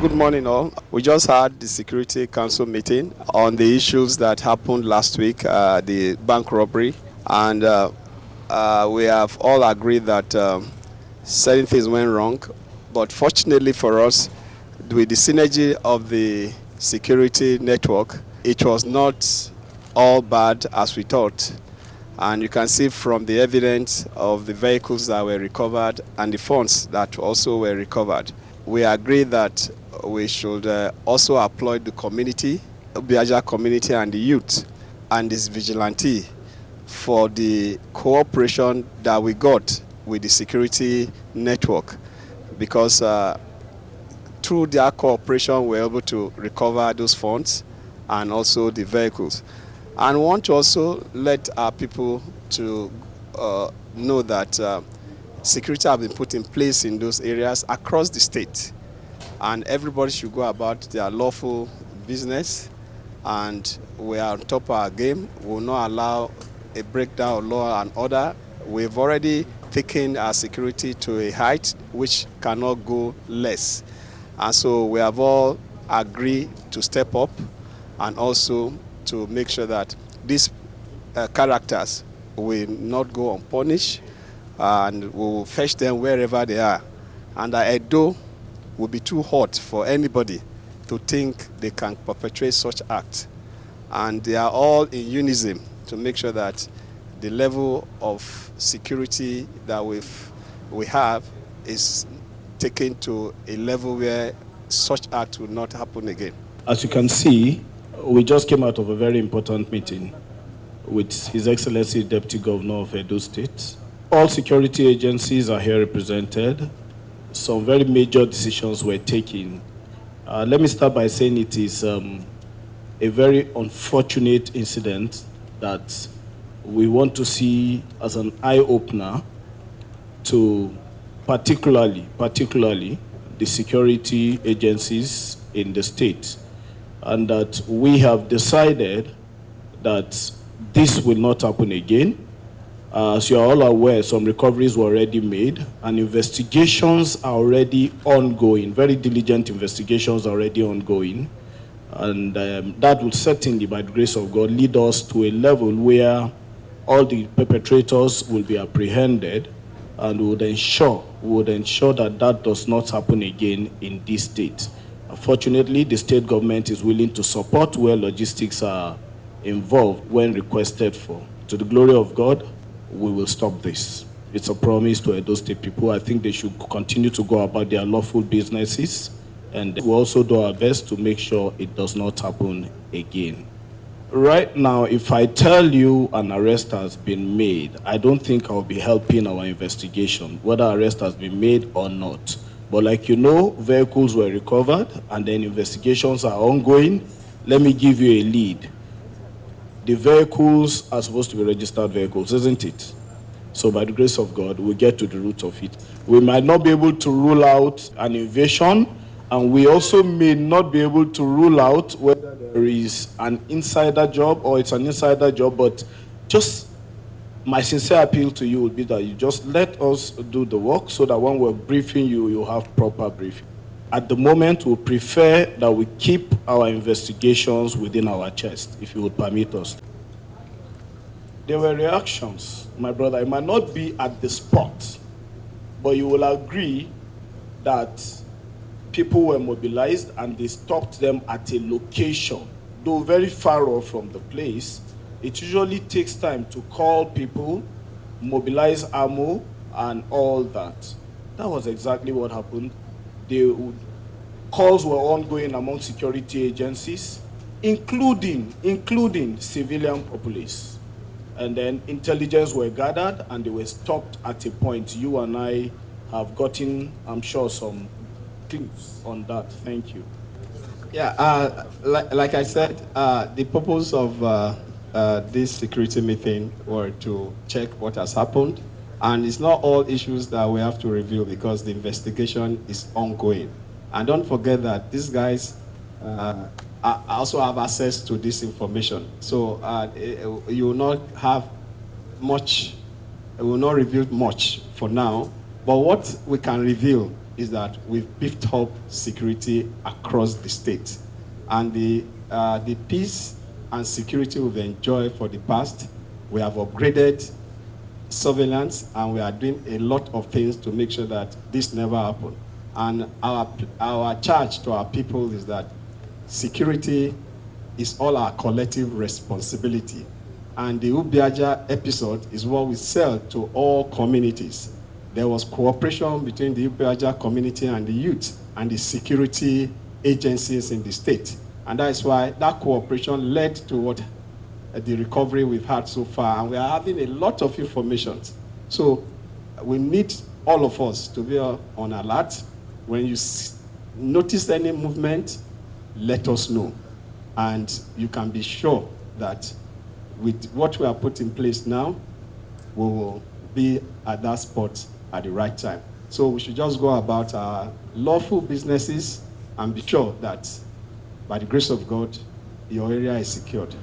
Good morning, all. We just had the Security Council meeting on the issues that happened last week, the bank robbery, and we have all agreed that certain things went wrong. But fortunately for us, with the synergy of the security network, it was not all bad as we thought. And you can see from the evidence of the vehicles that were recovered and the funds that also were recovered. We agree that we should also employ the community, Biaja community and the youth and this vigilante for the cooperation that we got with the security network, because through their cooperation we're able to recover those funds and also the vehicles. And we want to also let our people to know that security have been put in place in those areas across the state, and everybody should go about their lawful business, and we are on top of our game. We will not allow a breakdown of law and order. We've already taken our security to a height which cannot go less, and so we have all agreed to step up and also to make sure that these characters will not go unpunished, and we will fetch them wherever they are. And Edo will be too hot for anybody to think they can perpetrate such acts. And they are all in unison to make sure that the level of security that we have is taken to a level where such acts will not happen again. As you can see, we just came out of a very important meeting with His Excellency Deputy Governor of Edo State. All security agencies are here represented. Some very major decisions were taken. Let me start by saying it is a very unfortunate incident that we want to see as an eye-opener to particularly the security agencies in the state, and that we have decided that this will not happen again. As you are all aware, some recoveries were already made and investigations are already ongoing. Very diligent investigations are already ongoing. And that will certainly, by the grace of God, lead us to a level where all the perpetrators will be apprehended, and we would ensure that that does not happen again in this state. Unfortunately, the state government is willing to support where logistics are involved when requested for. To the glory of God, we will stop this. It's a promise to Edo State people. I think they should continue to go about their lawful businesses, and we'll also do our best to make sure it does not happen again. Right now, if I tell you an arrest has been made, I don't think I'll be helping our investigation, whether arrest has been made or not. But like you know, vehicles were recovered and then investigations are ongoing. Let me give you a lead. The vehicles are supposed to be registered vehicles, isn't it? So by the grace of God, we'll get to the root of it. We might not be able to rule out an invasion, and we also may not be able to rule out whether there is an insider job or it's an insider job, but just my sincere appeal to you would be that you just let us do the work so that when we're briefing you, you have proper briefing. At the moment, we prefer that we keep our investigations within our chest, if you would permit us. There were reactions, my brother. It might not be at the spot, but you will agree that people were mobilized and they stopped them at a location, though very far off from the place. It usually takes time to call people, mobilize ammo, and all that. That was exactly what happened. Calls were ongoing among security agencies, including civilian populace. And then intelligence were gathered and they were stopped at a point. You and I have gotten, I'm sure, some clips on that. Thank you. Yeah, like I said, the purpose of this security meeting were to check what has happened. And it's not all issues that we have to reveal because the investigation is ongoing. And don't forget that these guys also have access to this information. So you will not have much, we will not reveal much for now. But what we can reveal is that we've beefed up security across the state. And the peace and security we've enjoyed for the past, we have upgraded surveillance, and we are doing a lot of things to make sure that this never happen. And our charge to our people is that security is all our collective responsibility. And the Ubiaja episode is what we sell to all communities. There was cooperation between the Ubiaja community and the youth and the security agencies in the state. And that is why that cooperation led to what the recovery we've had so far. And we are having a lot of information. So we need all of us to be on alert. When you notice any movement, let us know. And you can be sure that with what we have put in place now, we will be at that spot at the right time. So we should just go about our lawful businesses and be sure that by the grace of God, your area is secured.